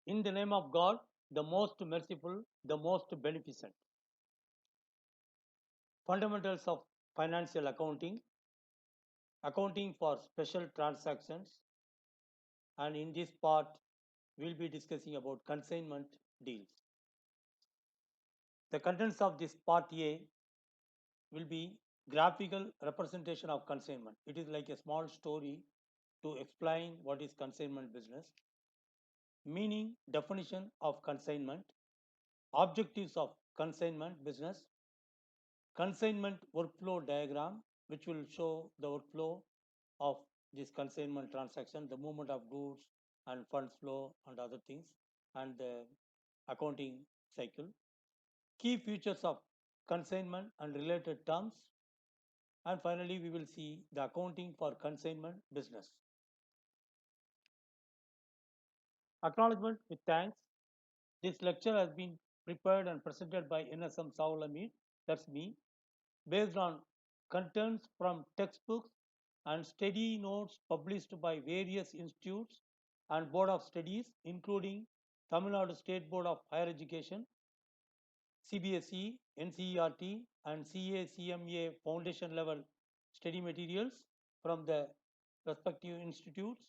In the name of God, the most merciful, the most beneficent. Fundamentals of financial accounting, accounting for special transactions, and in this part, we'll be discussing about consignment deals. The contents of this part A will be graphical representation of consignment. It is like a small story to explain what is consignment business, meaning, definition of consignment, objectives of consignment business, consignment workflow diagram, which will show the workflow of this consignment transaction, the movement of goods and funds flow and other things, and the accounting cycle. Key features of consignment and related terms. And finally, we will see the accounting for consignment business. Acknowledgement with thanks. This lecture has been prepared and presented by NSM Saul, that's me, based on contents from textbooks and study notes published by various institutes and Board of Studies, including Tamil Nadu State Board of Higher Education, CBSE, NCERT, and CACMA foundation level study materials from the respective institutes,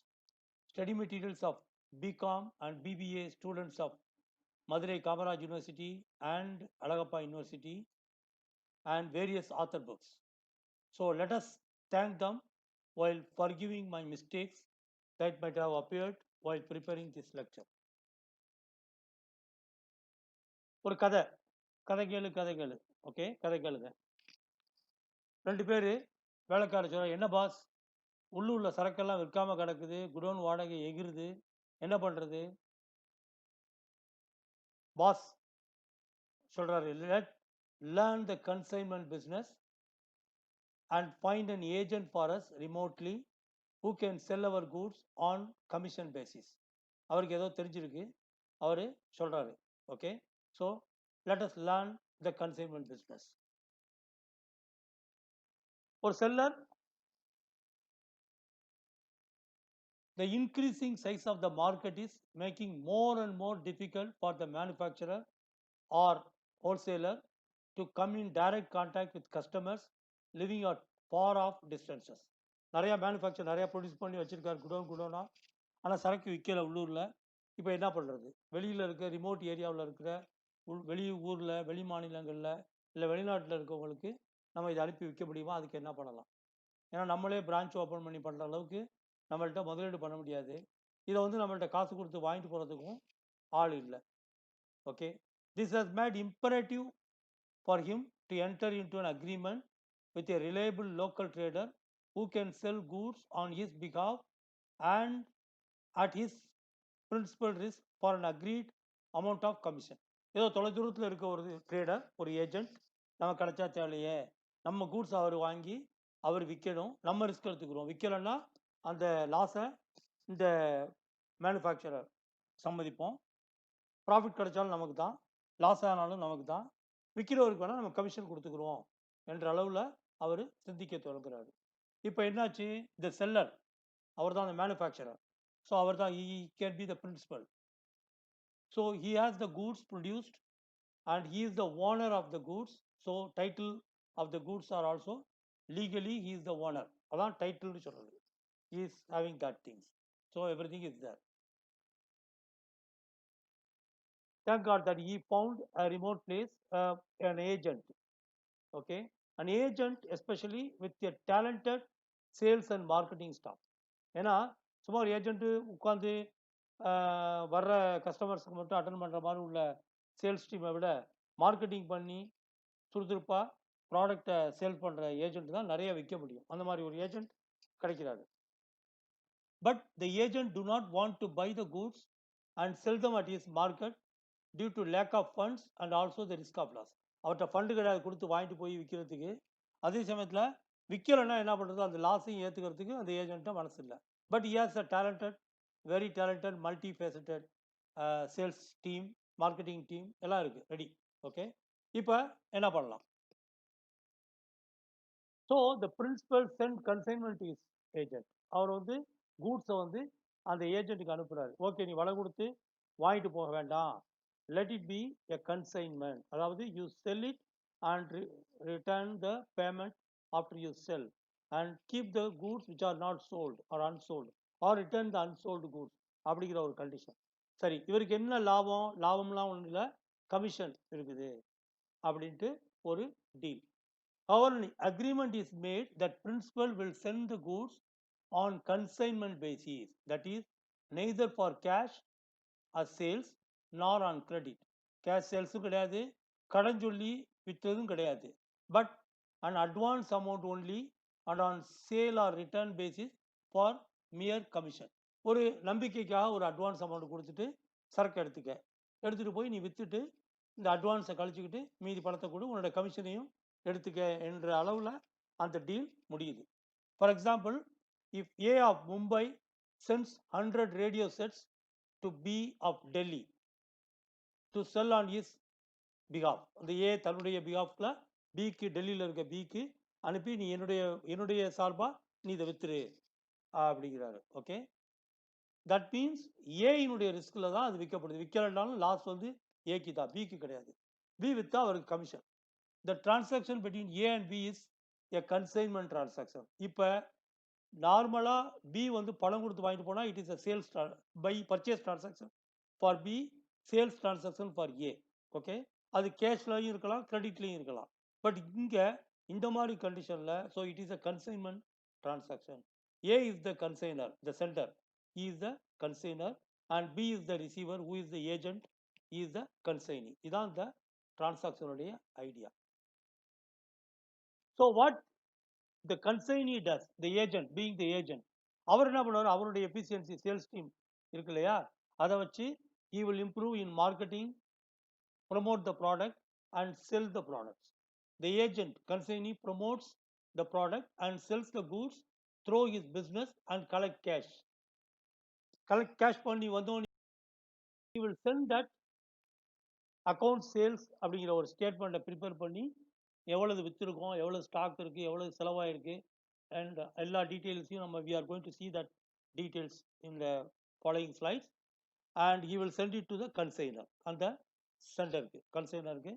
study materials of BCom and BBA students of Madurai Kamaraj University and Alagappa University, and various author books. So let us thank them while forgiving my mistakes that might have appeared while preparing this lecture. ஒரு கதை கதை கேளு okay கதை கேளுங்க. 2 பேர் வேலைக்கார சொல்ல, என்ன பாஸ் உள்ளூர்ல சரக்கெல்லாம் விற்காம கிடக்குது, குடோன் வாடகை எகிருது, என்ன பண்றது? பாஸ் சொல்றாரு, let learn the consignment business and find an agent for us remotely who can sell our goods on commission basis. அவருக்கு ஏதோ தெரிஞ்சிருக்கு, அவரு சொல்றாரு. Okay, so let us learn the consignment business. ஒரு seller, the increasing size of the market is making more and more difficult for the manufacturer or wholesaler to come in direct contact with customers living at far off distances. நிறைய manufacture நிறைய produce பண்ணி வச்சிருக்காரு குடோனா, ஆனால் சரக்கு விற்கல உள்ளூரில். இப்போ என்ன பண்ணுறது? வெளியில் இருக்க ரிமோட் ஏரியாவில் இருக்கிற வெளி ஊரில், வெளி மாநிலங்களில், இல்லை வெளிநாட்டில் இருக்கவங்களுக்கு நம்ம இதை அனுப்பி விற்க முடியுமா? அதுக்கு என்ன பண்ணலாம்? ஏன்னா நம்மளே பிரான்ச் ஓப்பன் பண்ணி பண்ணுற அளவுக்கு நம்மள்கிட்ட முதலீடு பண்ண முடியாது. இதை வந்து நம்மள்கிட்ட காசு கொடுத்து வாங்கிட்டு போகிறதுக்கும் ஆள் இல்லை. Okay, this has made imperative for him to enter into an agreement with a reliable local trader who can sell goods on his behalf and at his principal risk for an agreed amount of commission. ஏதோ தொலைதூரத்தில் இருக்க ஒரு trader, ஒரு agent, நம்ம கிடைச்சா தேவையே, நம்ம goods அவர் வாங்கி அவர் விற்கணும், நம்ம ரிஸ்க் எடுத்துக்கிறோம். விற்கலைன்னா அந்த லாஸை இந்த மேனுஃபேக்சரர் சம்மதிப்போம். ப்ராஃபிட் கிடைச்சாலும் நமக்கு தான், லாஸ் ஆனாலும் நமக்கு தான், விற்கிறவருக்கு வேணால் நம்ம கமிஷன் கொடுத்துக்குறோம் என்ற அளவில் அவர் சிந்திக்க தொடங்குறாரு. இப்போ என்னாச்சு? இந்த செல்லர் அவர் தான் அந்த மேனுஃபேக்சரர், ஸோ அவர் தான் he can be the principal. So he has the goods produced and he is the owner of the goods. So title of the goods are also legally he is the owner. அதான் டைட்டில்னு சொல்றது. He is having that things. So everything is there. Thank God that he found a remote place, an agent. Okay, an agent especially with a talented sales and marketing staff. ஏன்னா சும்மா ஒரு agent உட்காந்து வர்ற கஸ்டமர்ஸுக்கு மட்டும் attend பண்ணுற மாதிரி உள்ள sales டீமை விட மார்க்கெட்டிங் பண்ணி சுறுசுறுப்பாக ப்ராடக்டை சேல் பண்ணுற ஏஜென்ட் தான் நிறைய விற்க முடியும். அந்த மாதிரி ஒரு ஏஜென்ட் கிடைக்கிறாரு. But the agent do not want to buy the goods and sell them at is market due to lack of funds and also the risk of loss. அவர்கிட்ட ஃபண்டு கிடையாது கொடுத்து வாங்கிட்டு போய் விற்கிறதுக்கு. அதே சமயத்தில் விற்கலைன்னா என்ன பண்ணுறது? அந்த லாஸையும் ஏற்றுக்கிறதுக்கு அந்த ஏஜென்ட்டாக மனசு இல்லை. But he has a talented, very talented, multifaceted sales team, marketing team எல்லாம் இருக்குது ரெடி. ஓகே, இப்போ என்ன பண்ணலாம்? So the principal sent consignment to his agent. அவர் வந்து கூட்ஸை வந்து அந்த ஏஜென்ட்டுக்கு அனுப்புகிறாரு. ஓகே, நீ வலை கொடுத்து வாங்கிட்டு போக வேண்டாம், let it be a consignment, அதாவது you sell it and return the payment after you sell and keep the goods which are not sold or unsold or return the unsold goods அப்படிங்கிற ஒரு condition. சரி, இவருக்கு என்ன லாபம்? லாபம்லாம் ஒன்றும் இல்லை, commission இருக்குது அப்படின்ட்டு ஒரு deal. However, an agreement is made that principal will send the goods on consignment basis, that is neither for cash as sales nor on credit. Cash sales கிடையாது, கடன் சொல்லி விற்றதும் கிடையாது. But an advance amount only and on sale or return basis for mere commission. ஒரு நம்பிக்கைக்காக ஒரு advance amount கொடுத்துட்டு சரக்கு எடுத்துட்டு போய் நீ வித்துட்டு இந்த அட்வான்ஸை கழிச்சுக்கிட்டு மீதி பணத்தை கூட உன்னோட கமிஷனையும் எடுத்துக்க என்ற அளவில் அந்த டீல் முடியுது. For example, if A of Mumbai sends 100 radio sets to B of Delhi to sell on his பிகாஃப், அந்த ஏ தன்னுடைய பிகாஃப்ல பிக்கு, டெல்லியில் இருக்க பிக்கு அனுப்பி நீ என்னுடைய சார்பா நீ இதை வித்துரு அப்படிங்கிறாரு. ஓகே, தட் மீன்ஸ் ஏயினுடைய ரிஸ்க்ல தான் அது விற்கப்படுது. விற்கலனாலும் லாஸ் வந்து ஏக்கு தான், பிக்கு கிடையாது. பி வித்தா அவருக்கு commission. The transaction between A and B is a consignment transaction. இப்போ நார்மலா பி வந்து பணம் கொடுத்து வாங்கிட்டு போனா it is a sales by purchase transaction for B, sales transaction for A. Okay, அது கேஷ்லயும் இருக்கலாம், கிரெடிட்லயும் இருக்கலாம். பட் இங்க இந்த மாதிரி கண்டிஷன்ல so it is a consignment transaction. A is the consignor, the sender, he is the consignor, and B is the receiver, who is the agent, he is the consignee. இதான் இந்த transaction உடைய idea. So what the consignee does, the agent being the agent, அவர் என்ன பண்ணுவார்? அவருடைய efficiency, sales team இருக்கு இல்லையா, அதை வச்சு he will improve in marketing, promote the product and sell the products. The agent, consignee, promotes the product and sells the goods through his business and collect cash பண்ணி வந்தோம். he will send that account sales அப்படிங்கிற ஒரு ஸ்டேட்மெண்ட்டை prepare பண்ணி எவ்வளவு விற்றுருக்கோம், எவ்வளவு stock இருக்குது, எவ்வளவு செலவாயிருக்கு அண்ட் எல்லா டீட்டெயில்ஸையும் நம்ம we are going to see that details in the following slides, and he will send it to the consignor, அந்த சென்டருக்கு, கன்சைனருக்கு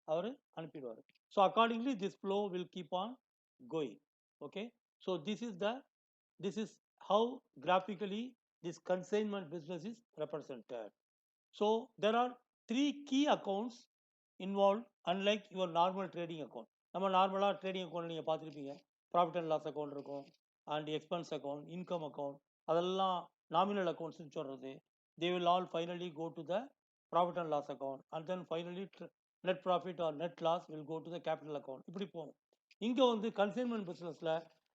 அவர் அனுப்பிடுவார். So accordingly this flow will keep on going. Okay, so this is how graphically this consignment business is represented. So there are 3 key accounts involved, unlike your normal trading account. நம்ம நார்மலா trading account நீங்க பார்த்துருப்பீங்க, profit and loss account இருக்கும், and expense account, income account, அதெல்லாம் nominal அக்கௌண்ட்ஸ்னு சொல்றது. they will all finally go to the profit and loss account, and then finally net profit or net loss will go to the capital account. இப்படி போகும். இங்க வந்து consignment பிசினஸ்ல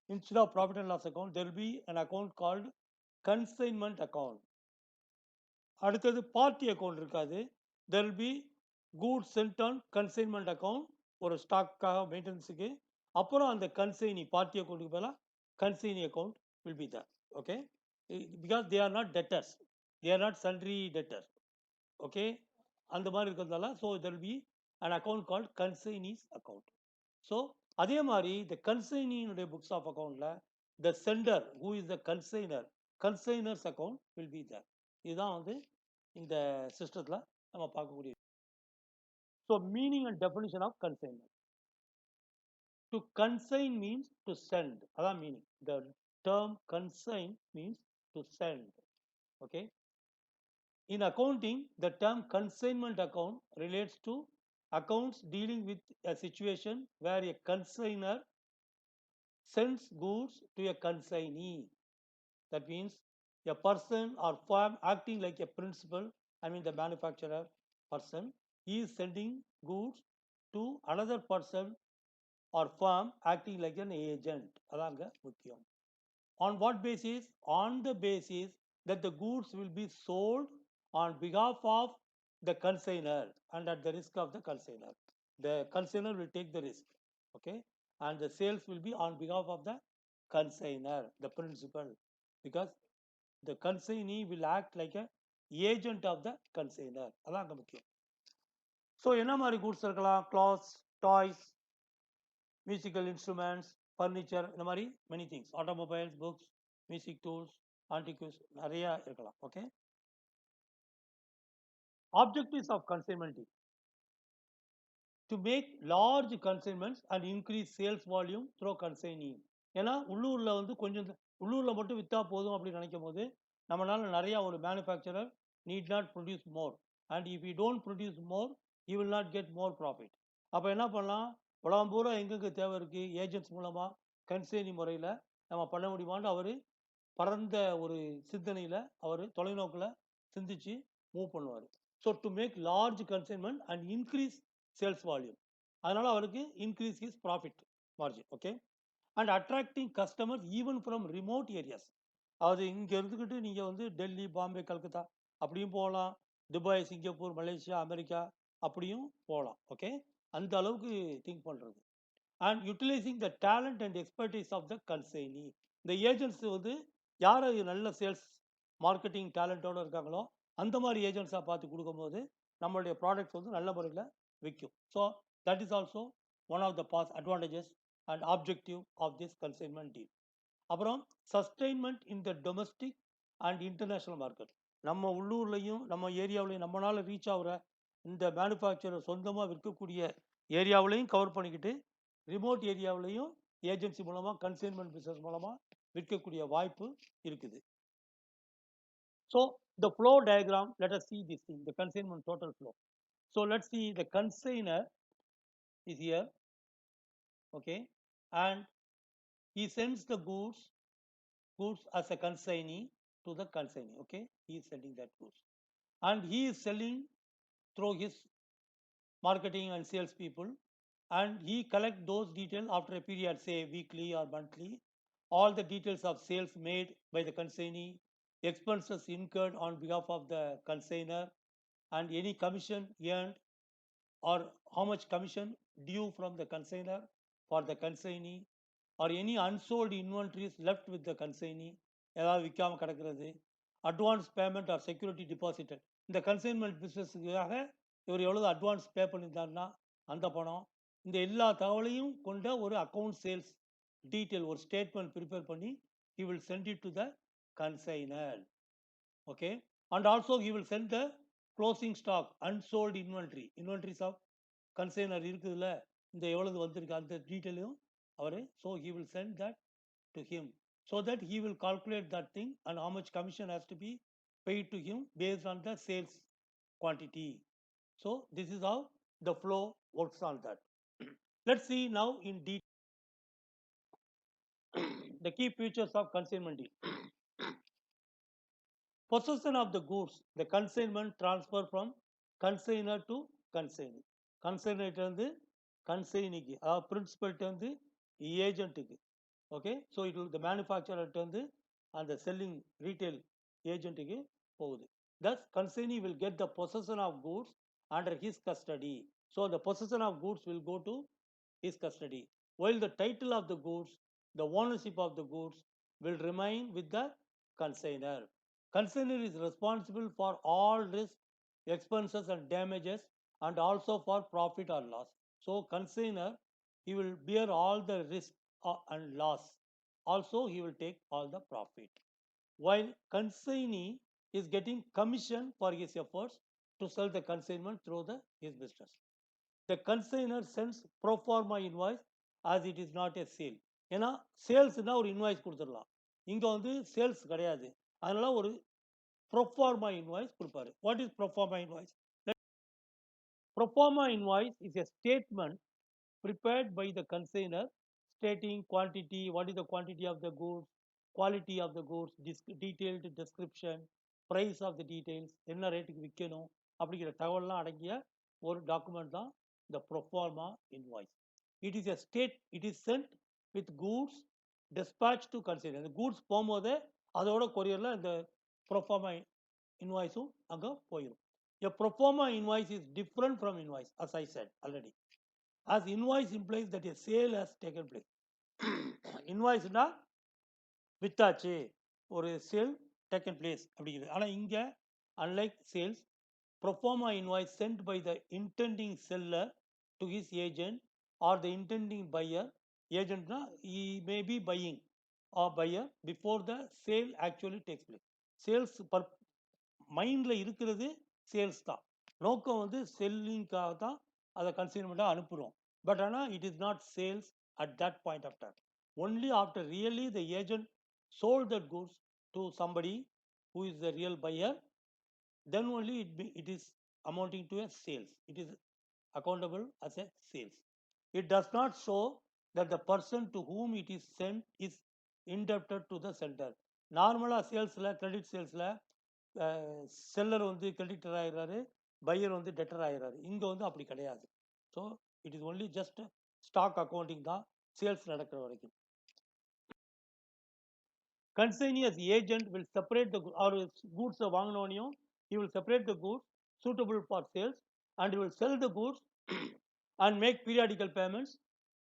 instead of profit and loss account there will be an account called consignment account. அடுத்தது party account இருக்காது, there will be goods sent on consignment account, ஒரு ஸ்டாக்காக மெயின்டெனன்ஸுக்கு. அப்புறம் அந்த கன்சைனி பார்ட்டி அக்கௌண்ட்டுக்கு பதிலாக consignee account will be there. Okay, because they are not debtors, they are not sundry debtors. Okay, அந்த மாதிரி இருக்கிறதால so there will be an account called consignees account. So அதே மாதிரி the consigneeனுடைய books of accountல the sender who is the consignor's account will be there. இதுதான் வந்து இந்த சிஸ்டத்துல நம்ம பார்க்கக்கூடிய. So meaning and definition of consignment. To consign means to send, அதான் meaning. The term consign means to send. Okay, in accounting the term consignment account relates to accounts dealing with a situation where a consignor sends goods to a consignee. That means a person or firm acting like a principal, I mean the manufacturer person, he is sending goods to another person or firm acting like an agent. அதாங்க முக்கியம். On what basis? On the basis that the goods will be sold on behalf of the consignor and at the risk of the consignor. The consignor will take the risk. Okay, and the sales will be on behalf of the consignor, the principal, because the consignee will act like a agent of the consignor. அதாங்க முக்கியம். So என்ன மாதிரி goods இருக்கலாம்? Clothes, toys, musical instruments, furniture, இந்த மாதிரி many things, automobiles, books, music tools, antiques, நிறைய இருக்கலாம். Okay, Objectives of consignment deal: to make large consignments and increase sales volume through consignee. ஏன்னா உள்ளூர்ல வந்து கொஞ்சம் உள்ளூர்ல மட்டும் வித்தா போதும் அப்படின்னு நினைக்கும் போது நம்மளால நிறைய ஒரு manufacturer need not produce more, and if you don't produce more you will not get more profit. அப்போ என்ன பண்ணலாம், உலகம் பூரா எங்கெங்கே தேவை இருக்குது ஏஜென்ட்ஸ் மூலமாக கன்சைனி முறையில் நம்ம பண்ண முடியுமான்னு அவர் பரந்த ஒரு சிந்தனையில் அவர் தொலைநோக்கில் சிந்திச்சு மூவ் பண்ணுவார். So to make large consignment and increase sales volume, அதனால அவருக்கு increase his profit margin. Okay. And attracting customers even from remote areas. அது இங்கே இருந்துக்கிட்டு நீங்கள் வந்து டெல்லி, பாம்பே, கல்கத்தா அப்படியும் போகலாம், துபாய், சிங்கப்பூர், மலேசியா, அமெரிக்கா அப்படியும் போகலாம். ஓகே, அந்த அளவுக்கு திங்க் பண்ணுறது. And utilising the talent and expertise of the consignee. இந்த ஏஜென்ட்ஸ் வந்து யார் நல்ல சேல்ஸ் மார்க்கெட்டிங் டேலண்டோடு இருக்காங்களோ அந்த மாதிரி ஏஜென்ட்ஸாக பார்த்து கொடுக்கும்போது நம்மளுடைய ப்ராடக்ட்ஸ் வந்து நல்ல முறையில் விற்கும். So that is also one of the advantages and objective of this consignment deal. அப்புறம் sustainment in the domestic and international market. நம்ம உள்ளூர்லையும் நம்ம ஏரியாவிலையும் நம்மளால் ரீச் ஆகிற இந்த மேனுஃபேக்சரர் சொந்தமாக விற்கக்கூடிய ஏரியாவிலையும் கவர் பண்ணிக்கிட்டு ரிமோட் ஏரியாவிலையும் ஏஜென்சி மூலமாக கன்சைன்மெண்ட் பிஸ்னஸ் மூலமாக விற்கக்கூடிய வாய்ப்பு இருக்குது. So the flow diagram, let us see this thing, the consignment total flow. So let's see, the consignor is here, okay, and he sends the goods as a consignee to the consignee. Okay, he is sending that goods and he is selling through his marketing and sales people, and he collect those details after a period, say weekly or monthly, all the details of sales made by the consignee, expenses incurred on behalf of the consignor, and any commission earned or how much commission due from the consignor for the consignee, or any unsold inventories left with the consignee, ஏதாவது விற்காம கிடக்கிறது, advance payment R security டிபாசிட்டட். இந்த consignment பிஸ்னஸுக்காக இவர் எவ்வளோ advance pay பண்ணியிருந்தாருன்னா அந்த பணம், இந்த எல்லா தகவலையும் கொண்ட ஒரு அக்கௌண்ட் சேல்ஸ் டீட்டெயில் ஒரு ஸ்டேட்மெண்ட் ப்ரிப்பேர் பண்ணி he will send it to the consignor. Okay, and also he will send the closing stock, unsold inventories of consignor இருக்குதுல்ல, இந்த எவ்வளவு வந்திருக்கு அந்த டீட்டெயிலும் அவர், so he will send that to him so that he will calculate that thing and how much commission has to be paid to him based on the sales quantity. So this is how the flow works on that. Let's see now in detail the key features of consignment deal. Possession of the goods, the consignment transfer from consignor to consignee. Consignor இருந்து consigneeக்கு, principal இருந்து ஏஜென்ட்டுக்கு. Okay, so it will the manufacturer இருந்து அந்த selling retail ஏஜென்ட்டுக்கு போகுது. Thus consignee will get the possession of goods under his custody. So the possession of goods will go to his custody, while the title of the goods, the ownership of the goods will remain with the consignor. Consignor is responsible for all risks, expenses and damages, and also for profit or loss. So consignor, he will bear all the risk and loss. Also he will take all the profit, while consignee is getting commission for his efforts to sell the consignment through his business. The consignor sends pro forma invoice as it is not a sale. ஏன்னா சேல்ஸ்னா ஒரு invoice கொடுத்துடலாம், இங்கே வந்து sales கிடையாது, அதனால ஒரு proforma invoice கொடுப்பாரு. What is proforma invoice? Proforma invoice is a statement prepared by the consignor stating quantity, what is the quantity of the goods, quality of the goods, detailed description, price of the details, என்ன ரேட்டுக்கு விற்கணும் அப்படிங்கிற தகவல்லாம் அடங்கிய ஒரு document தான் இந்த proforma invoice. It is a state, it is sent with goods dispatch to consider. இந்த கூட்ஸ் போகும்போதே அதோட கொரியரில் இந்த ப்ரோஃபார்மா இன்வாய்ஸும் அங்கே போயிடும். A pro forma invoice is different from invoice, as I said already, as invoice implies that a sale has taken place. Invoice na வித்தாச்சு, ஒரு sale taken place அப்படிங்கிறது. ஆனால் இங்கே unlike sales, pro forma invoice sent by the intending seller to his agent or the intending buyer. Agent na he may be buying or buyer before the sale actually takes place. Sales மைண்டில் இருக்கிறது sales தான், நோக்கம் வந்து செல்லிங்காக தான் அதை கன்சைன்மெண்ட்டாக அனுப்புகிறோம். But ஆனால் it is not sales at that point of time. Only after really the agent sold that goods to somebody who is the real buyer, then only it is amounting to a sales. It is accountable as a sales. It does not show that the person to whom it is sent is indebted to the sender. நார்மலாக சேல்ஸில் credit சேல்ஸில் seller வந்து கிரெடிட்டர் ஆகிறாரு, buyer வந்து debtor ஆகிறாரு. இங்கே வந்து அப்படி கிடையாது. So it is only just stock accounting தான் சேல்ஸ் நடக்கிற வரைக்கும். Consignee as agent will separate the or goods வாங்கினோனையும் he will separate the goods suitable for sales and he will sell the goods and make periodical payments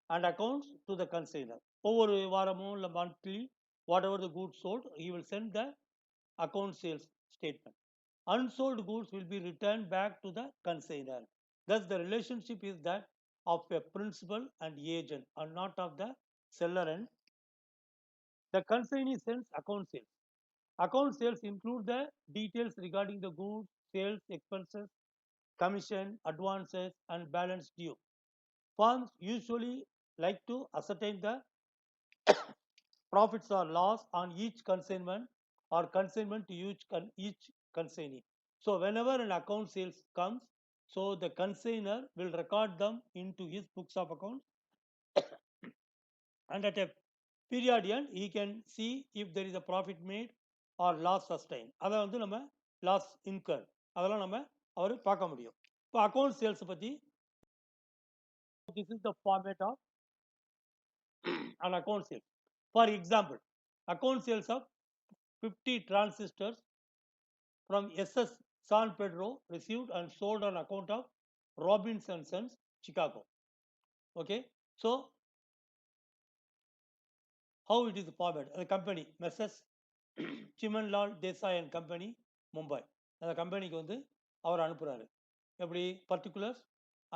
and accounts to the consignor. ஒவ்வொரு வாரமும் இல்லை monthly whatever the goods sold he will send the account sales statement. Unsold goods will be returned back to the consignor. Thus the relationship is that of a principal and agent and not of the seller and the consignee sends account sales. Account sales include the details regarding the goods, sales, expenses, commission, advances, and balance due. Firms usually like to ascertain the profits or loss on each consignment or consignment to each consignee. So whenever an account sales comes, so the consignor will record them into his books of accounts and at a period end he can see if there is a profit made or loss sustained. அதை வந்து நம்ம loss in her அதெல்லாம் நம்ம அவர் பார்க்க முடியும். இப்போ account sales பற்றி this is the format of an account sales. For example, account sales of 50 transistors from SS San Pedro received and sold on account of Robinson Sons, Chicago. Okay, so how it is formed? The company Messrs. Chimanlal Desai and company Mumbai, அந்த கம்பெனிக்கு வந்து அவர் அனுப்புகிறாரு. எப்படி particulars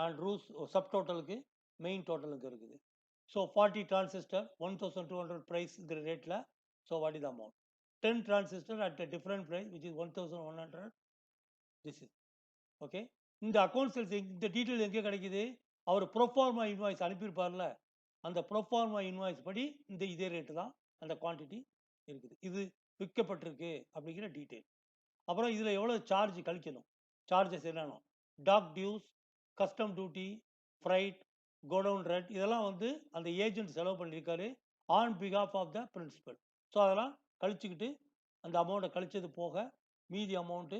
and rules sub டோட்டலுக்கு main டோட்டலுக்கு இருக்குது. So 40 transistor 1200 ப்ரைஸ்ங்கிற ரேட்டில். So what is amount? 10 transistor at a different price which is 1100. This is okay. இந்த அக்கௌண்ட் சேல்ஸ் இந்த டீட்டெயில் எங்கே கிடைக்குது? அவர் ப்ரோஃபார்மா இன்வாய்ஸ் அனுப்பியிருப்பார்ல, அந்த ப்ரோஃபார்மா இன்வாய்ஸ் படி இந்த இதே ரேட்டு தான் அந்த குவான்டிட்டி இருக்குது. இது விற்கப்பட்டிருக்கு அப்படிங்கிற டீட்டெயில். அப்புறம் இதில் எவ்வளோ சார்ஜ் கழிக்கணும், சார்ஜஸ் என்னென்ன, dock dues, custom duty, freight, godown rent, இதெல்லாம் வந்து அந்த ஏஜென்ட் செலவு பண்ணியிருக்காரு ஆன் பிகாஃப் ஆஃப் த பிரின்சிபல். ஸோ அதெல்லாம் கழிச்சுக்கிட்டு அந்த அமௌண்ட்டை கழிச்சது போக மீதி அமௌண்ட்டு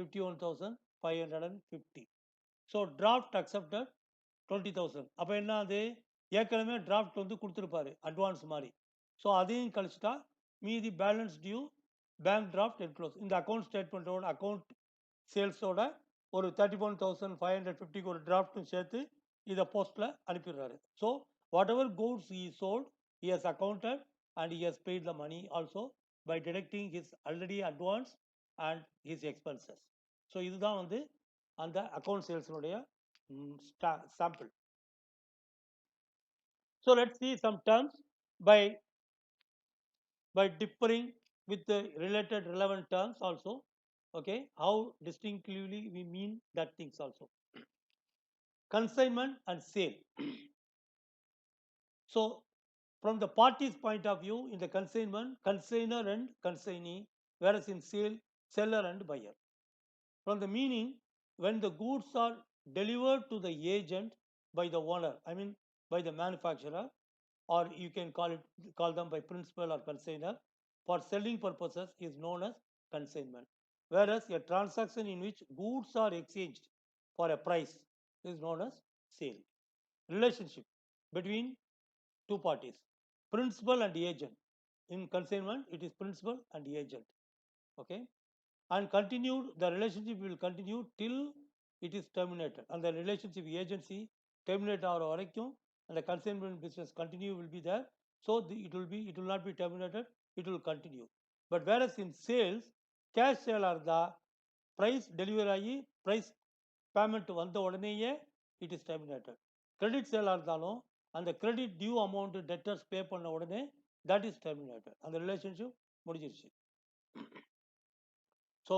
51,550. So draft accepted 20,000. அப்போ என்ன, அது ஏற்கனவே டிராஃப்ட் வந்து கொடுத்துருப்பாரு அட்வான்ஸ் மாதிரி. ஸோ அதையும் கழிச்சுட்டா மீதி balance due, bank draft, enclose. இந்த அக்கௌண்ட் ஸ்டேட்மெண்ட்டோட அக்கௌண்ட் சேல்ஸோட ஒரு 31,550க்கு ஒரு டிராஃப்ட்டும் சேர்த்து இதை போஸ்ட்டில் அனுப்பிடுறாரு. So whatever goods he sold he has accounted and he has paid the money also by deducting his already advance and his expenses. So இதுதான் வந்து அந்த அக்கௌண்ட் சேல்ஸினுடைய சாம்பிள். So let's see some terms by differing with the related relevant terms also. Okay, how distinctively we mean that things also. Consignment and sale. So from the party's point of view, in the consignment, consignor and consignee, whereas in sale, seller and buyer. From the meaning, when the goods are delivered to the agent by the owner, I mean by the manufacturer, or you can call them by principal or consignor, for selling purposes is known as consignment. Whereas a transaction in which goods are exchanged for a price is known as sale. Relationship between two parties, principal and agent. In consignment, it is principal and agent. Okay, and continued, the relationship will continue till it is terminated. And the relationship agency terminate ஆகிற வரைக்கும் and the consignment business continue will be there. So it will not be terminated, it will continue. But whereas in sales, cash sale இருந்தா price delivery ஆகி price payment வந்த உடனேயே it is terminated. Credit sale இருந்தாலும் அந்த credit due amount debtors pay பண்ண உடனே that is terminated. அந்த relationship முடிஞ்சிருச்சு. So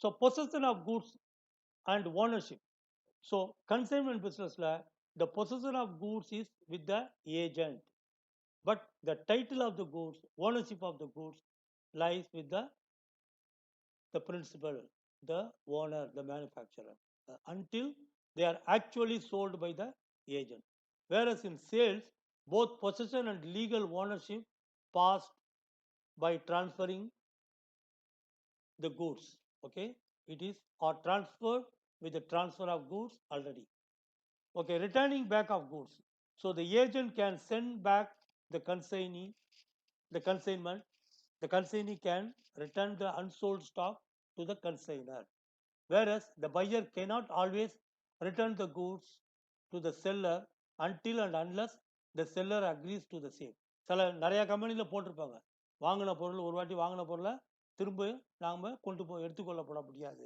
So possession of goods and ownership. So consignment business la the possession of goods is with the agent, but the title of the goods, ownership of the goods lies with the principal, the owner, the manufacturer, until they are actually sold by the agent. Whereas in sales, both possession and legal ownership pass by transferring the goods. Okay, it is or transferred with the transfer of goods already. Okay, returning back of goods. So the agent can send back the consignee, the consignment. The consignee can return the unsold stock to the consignor, whereas the buyer cannot always return the goods to the seller until and unless the seller agrees to the same. சில நிறைய கம்பெனியில் போட்டிருப்பாங்க, வாங்கின பொருள் ஒரு வாட்டி வாங்கின பொருளை திரும்ப நாம் கொண்டு போய் எடுத்துக்கொள்ளப்பட முடியாது.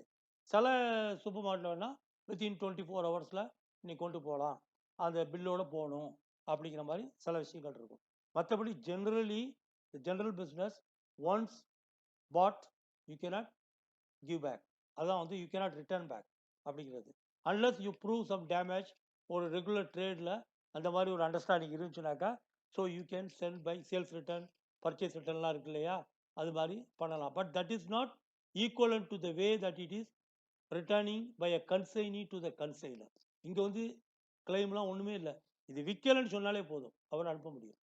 சில சூப்பர் மார்க்கெட்டில் வேணால் வித்தின் 24 ஹவர்ஸில் நீ கொண்டு போகலாம், அந்த பில்லோடு போகணும் அப்படிங்கிற மாதிரி சில விஷயங்கள் இருக்கும். மற்றபடி generally general business once bought you cannot give back. அதான் வந்து யூ கேனாட் ரிட்டர்ன் பேக் அப்படிங்கிறது. Unless you prove some damage ஒரு ரெகுலர் ட்ரேடில் அந்த மாதிரி ஒரு அண்டர்ஸ்டாண்டிங் இருந்துச்சுனாக்கா, so you can send by sales return, purchase ரிட்டர்ன்லாம் இருக்கு இல்லையா, அது மாதிரி பண்ணலாம். But that is not equivalent to the way that it is returning by a consignee to the consignor. இங்கே வந்து கிளைம்லாம் ஒன்றுமே இல்லை, இது விற்கலன்னு சொன்னாலே போதும், அவர் அனுப்ப முடியும்.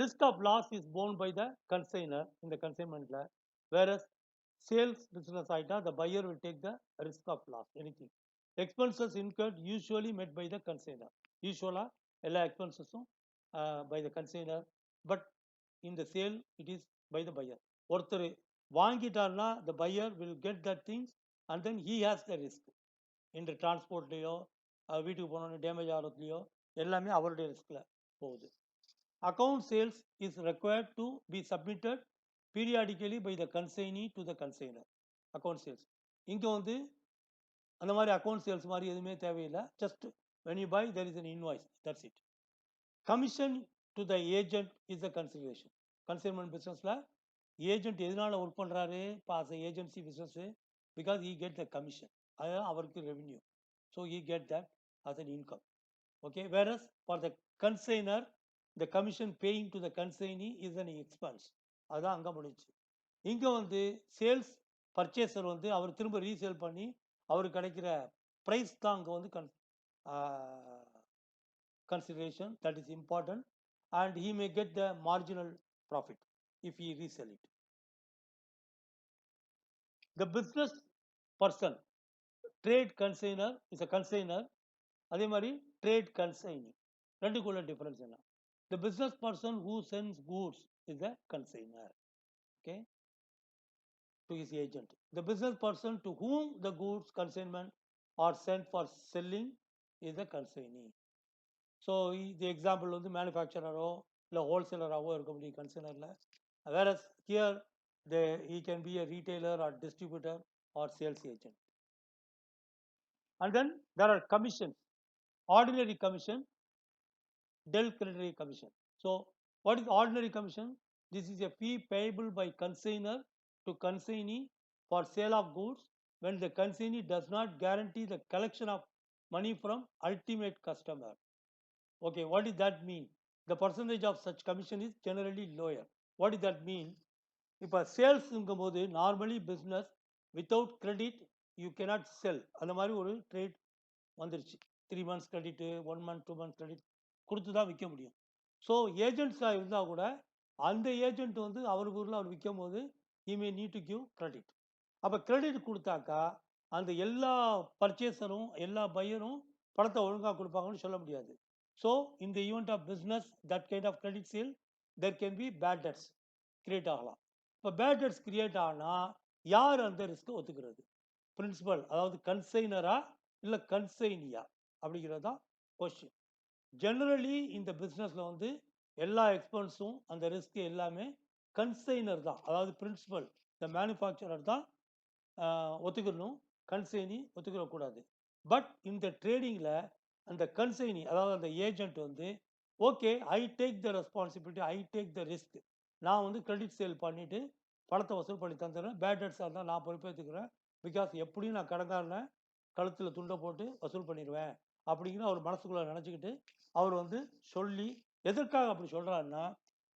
Risk of loss is borne by the consignor in the consignment, whereas sales business item, the buyer will take the risk of loss, anything. Expenses incurred usually met by the consignor. Usually, all expenses by the consignor, but in the sale, it is by the buyer. ஒருத்தர் வாங்கிட்டார்னா the buyer will get that things and then he has the risk. இந்த டிரான்ஸ்போர்ட்லேயோ வீட்டுக்கு போனோன்னு damage ஆகிறதுலையோ எல்லாமே அவருடைய ரிஸ்கில் போகுது. Account sales is required to be submitted periodically by the consignee to the consignor. Account sales இங்கே வந்து அந்த மாதிரி அக்கௌண்ட் சேல்ஸ் மாதிரி எதுவுமே தேவையில்லை. Just when you buy there is an invoice, that's it. Commission to the agent is a consideration. Consignment businessல agent எதனால work பண்ணுறாரு இப்போ as a agency business, because he get the commission, அதுதான் அவருக்கு revenue, so he get that as an income. Okay, whereas for the consignor the commission paying to the consignee is an expense. அதுதான் அங்கே முடிச்சு. இங்கே வந்து sales purchaser வந்து அவர் திரும்ப resale பண்ணி அவருக்கு கிடைக்கிற ப்ரைஸ் தான் அங்கே வந்து consideration, that is important, and he may get the marginal profit if he resell it. The business person, trade consignor is a consignor, அதே மாதிரி trade consignee ரெண்டுக்குள்ள டிஃபரன்ஸ் என்ன? The business person who sends goods is a consignor, okay, to his agent. The business person to whom the goods consignment are sent for selling is a consignee. So the example வந்து மேனுஃபேக்சரரோ இல்லை ஹோல்சேலராகவோ இருக்க முடியும் கன்சைனரில். whereas here he can be a retailer or distributor or sales agent. And then there are commissions, ordinary commission, del creditory commission. So what is ordinary commission? This is a fee payable by consignor to consignee for sale of goods when the consignee does not guarantee the collection of money from ultimate customer. Okay, what does that mean? The percentage of such commission is generally lower. What does that mean? இப்போ சேல்ஸுங்கும் போது normally business without credit you cannot sell. அந்த மாதிரி ஒரு trade வந்துருச்சு. 3 months credit, 1 month 2 months credit கொடுத்து தான் விற்க முடியும். ஸோ ஏஜென்ட்ஸாக இருந்தால் கூட அந்த ஏஜென்ட் வந்து அவருக்கு ஊரில் அவர் விற்கும் போது he may need to give credit. அப்போ கிரெடிட் கொடுத்தாக்கா அந்த எல்லா பர்ச்சேசரும் எல்லா பையரும் பணத்தை ஒழுங்காக கொடுப்பாங்கன்னு சொல்ல முடியாது. So in the event of business that kind of credit sale there can be bad debts create ஆகலாம். இப்போ பேட் டெட்ஸ் கிரியேட் ஆனால் யார் அந்த ரிஸ்க்கை ஒத்துக்கிறது? பிரின்சிபல், அதாவது கன்சைனரா இல்லை கன்சைனியா அப்படிங்கிறது தான் கொஸ்டின். ஜெனரலி இந்த பிஸ்னஸில் வந்து எல்லா எக்ஸ்பென்ஸும் அந்த ரிஸ்க் எல்லாமே கன்சைனர் தான், அதாவது பிரின்சிபல் இந்த மேனுஃபேக்சரர் தான் ஒத்துக்கணும், கன்சைனி ஒத்துக்கிறக்கூடாது. பட் இந்த ட்ரேடிங்கில் அந்த கன்சைனி அதாவது அந்த ஏஜென்ட் வந்து okay I take the responsibility, I take the risk, நான் வந்து கிரெடிட் சேல் பண்ணிவிட்டு பணத்தை வசூல் பண்ணி தந்துடுறேன், பேட் டெட்ஸாக இருந்தால் நான் பொறுப்பேற்றுக்கிறேன், பிகாஸ் எப்படியும் நான் கடன்காரனை கழுத்தில் துண்டை போட்டு வசூல் பண்ணிடுவேன் அப்படிங்கிற அவர் மனசுக்குள்ளே நினச்சிக்கிட்டு அவர் வந்து சொல்லி, எதற்காக அப்படி சொல்கிறாருன்னா,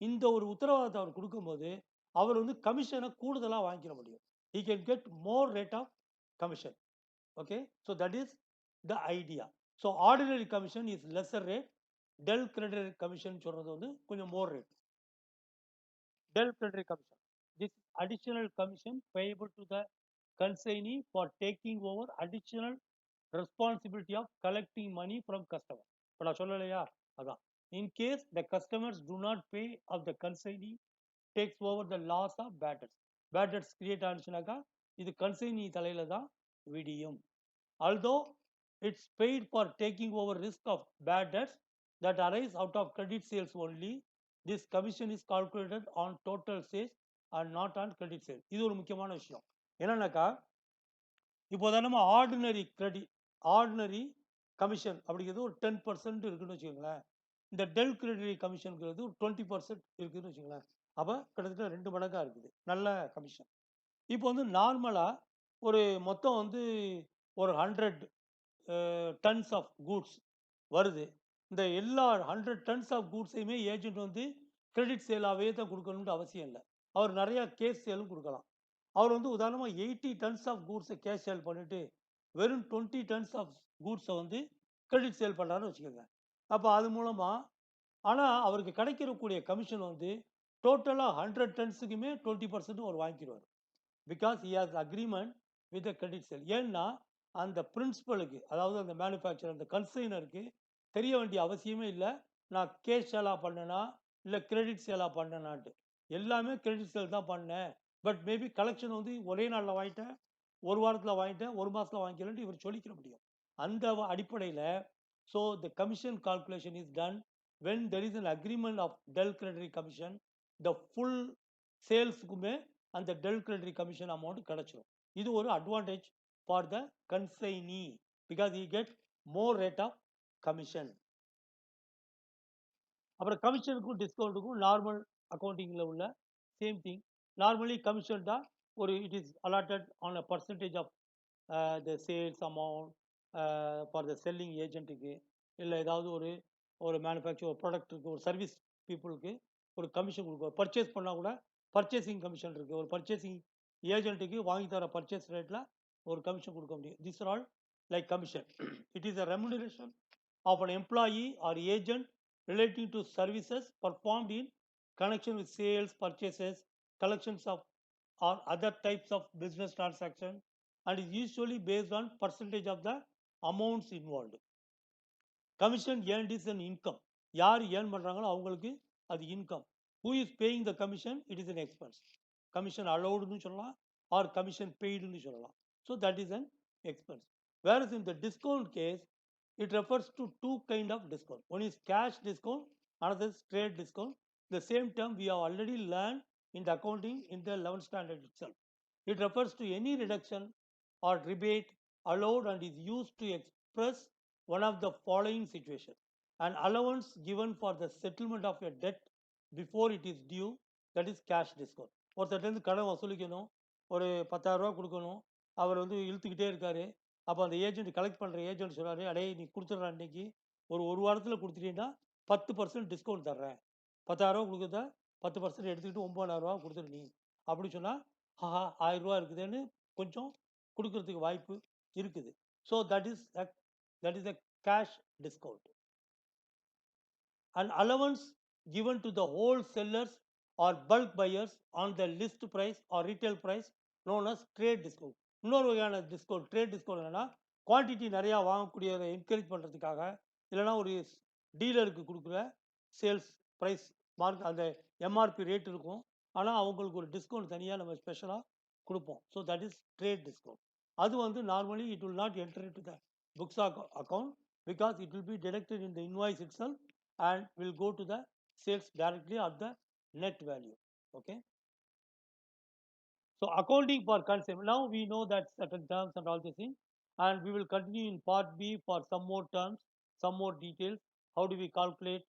இந்த ஒரு உத்தரவாதத்தை அவர் கொடுக்கும்போது அவர் வந்து கமிஷனை கூடுதலாக வாங்கிக்கிற முடியும். he can get more rate of commission. Okay, so that is the idea. So ordinary commission is lesser rate, del creditor commission சொல்றது வந்து கொஞ்சம் more rate. Del creditor commission, this additional commission payable to the consignee for taking over additional responsibility of collecting money from customer. இப்போ நான் சொல்லலையா, அதான். In case the customers do not pay of the consignee takes over the loss of bad debts. Bad debts create ஆனிச்சுனாக்கா இது consignee தலையில தான் விடியும். Although it's paid for taking over risk of bad debts that arise out of credit sales only, this commission is calculated on total sales and not on credit sales. இது ஒரு முக்கியமான விஷயம். என்னன்னாக்கா, இப்போதான் நம்ம ஆர்டினரி கமிஷன் அப்படிங்கிறது ஒரு 10% இருக்குன்னு வச்சுக்கோங்களேன். இந்த டெல் கிரெடிட்டரி கமிஷனுங்கிறது ஒரு 20% இருக்குதுன்னு வச்சுக்கோங்களேன். அப்போ கிட்டத்தட்ட 2 மடங்காக இருக்குது, நல்ல கமிஷன். இப்போ வந்து நார்மலாக ஒரு மொத்தம் வந்து ஒரு 100 டன்ஸ் ஆஃப் கூட்ஸ் வருது. இந்த எல்லா 100 டன்ஸ் ஆஃப் கூட்ஸையுமே ஏஜென்ட் வந்து கிரெடிட் சேலாகவே தான் கொடுக்கணும்னு அவசியம் இல்லை. அவர் நிறையா கேஷ் சேலும் கொடுக்கலாம். அவர் வந்து உதாரணமாக 80 டன்ஸ் ஆஃப் கூட்ஸை கேஷ் சேல் பண்ணிவிட்டு வெறும் 20 டன்ஸ் ஆஃப் கூட்ஸை வந்து கிரெடிட் சேல் பண்ணுறாருன்னு வச்சுக்கோங்க. அப்போ அது மூலமாக ஆனால் அவருக்கு கிடைக்கிறக்கூடிய கமிஷன் வந்து டோட்டலாக 100 டன்ஸுக்குமே 20% அவர் வாங்கிடுவார். Because he has agreement with the credit sale. ஏன்னா அந்த பிரின்சிபலுக்கு, அதாவது அந்த மேனுஃபேக்சர், அந்த கன்சைனருக்கு தெரிய வேண்டிய அவசியமே இல்லை நான் கேஷ் சேலாக பண்ணேனா இல்லை கிரெடிட் சேலாக பண்ணேனான்ட்டு. எல்லாமே கிரெடிட் சேல் தான் பண்ணேன், பட் மேபி கலெக்ஷன் வந்து ஒரே நாளில் வாங்கிட்டேன், ஒரு வாரத்தில் வாங்கிட்டேன், ஒரு மாதத்தில் வாங்கிக்கலன்ட்டு இவர் சொல்லிக்கிற முடியும். அந்த அடிப்படையில் so the commission calculation is done when there is an agreement of del creditory commission, the full சேல்ஸுக்குமே அந்த del creditory commission அமௌண்ட் கிடைச்சிடும். இது ஒரு advantage for the consignee because he get more rate of commission. அப்புறம் கமிஷனுக்கும் டிஸ்கவுண்ட்டுக்கும் normal அக்கௌண்டிங்கில் உள்ள same thing. Normally commission தான் ஒரு it is allotted on a percentage of the sales amount for the selling ஏஜென்ட்டுக்கு, இல்லை ஏதாவது ஒரு மேனுஃபேக்சர் ஒரு ப்ராடக்ட்டுக்கு ஒரு சர்வீஸ் பீப்புளுக்கு ஒரு கமிஷன் கொடுக்கும். பர்ச்சேஸ் பண்ணால் கூட பர்ச்சேசிங் கமிஷன் இருக்குது. ஒரு பர்ச்சேசிங் ஏஜென்ட்டுக்கு வாங்கி தர பர்ச்சேஸ் ரேட்டில் ஒரு கமிஷன் கொடுக்க முடியும். This are all like commission. It is a remuneration of an employee or agent relating to services performed in connection with sales, purchases, collections of or other types of business transaction, and is usually based on percentage of the amounts involved. Commission earned is an income. யார் earn பண்ணுறாங்களோ அவங்களுக்கு அது income. Who is paying the commission? It is an expense. Commission allowedனு சொல்லலாம் or commission paidனு சொல்லலாம். So that is an expense. Whereas in the discount case, it refers to two kind of discount. One is cash discount, another is trade discount. The same term we have already learned in the accounting in the 11th standard itself. It refers to any reduction or rebate allowed and is used to express one of the following situations: an allowance given for the settlement of a debt before it is due, that is cash discount. ஒருத்தர்லேருந்து கடன் வசூலிக்கணும், ஒரு 10,000 ரூபா கொடுக்கணும், அவர் வந்து இழுத்துக்கிட்டே இருக்காரு. அப்போ அந்த agent collect பண்ணுற ஏஜென்ட் சொல்கிறாரு, அடே நீ கொடுத்துட்ற அன்னைக்கு ஒரு வாரத்தில் கொடுத்துட்டீங்கன்னா 10% டிஸ்கவுண்ட் தர்றேன், 10,000 ரூபா கொடுக்குறத 10% எடுத்துக்கிட்டு 9,000 ரூபா கொடுத்துரு நீ அப்படின்னு சொன்னால், 1,000 ரூபா இருக்குதுன்னு கொஞ்சம் கொடுக்கறதுக்கு வாய்ப்பு இருக்குது. So that is a cash discount. An allowance given to the wholesalers or bulk buyers on the list price or retail price known as trade discount. இன்னொரு வகையான டிஸ்கவுண்ட் ட்ரேட் டிஸ்கவுண்ட் என்னன்னா, குவான்டிட்டி நிறையா வாங்கக்கூடியதை என்கரேஜ் பண்ணுறதுக்காக, இல்லைனா ஒரு டீலருக்கு கொடுக்குற sales price mark அந்த MRP rate இருக்கும், ஆனால் அவங்களுக்கு ஒரு டிஸ்கவுண்ட் தனியாக நம்ம ஸ்பெஷலாக கொடுப்போம். So that is trade discount. அது வந்து normally it will not enter into the books account because it will B deducted in the invoice it self and will go to the sales directly at the net value. Okay, so accounting for consumer, now we know that certain terms and all these things, and we will continue in part B for some more terms, some more details, how do we calculate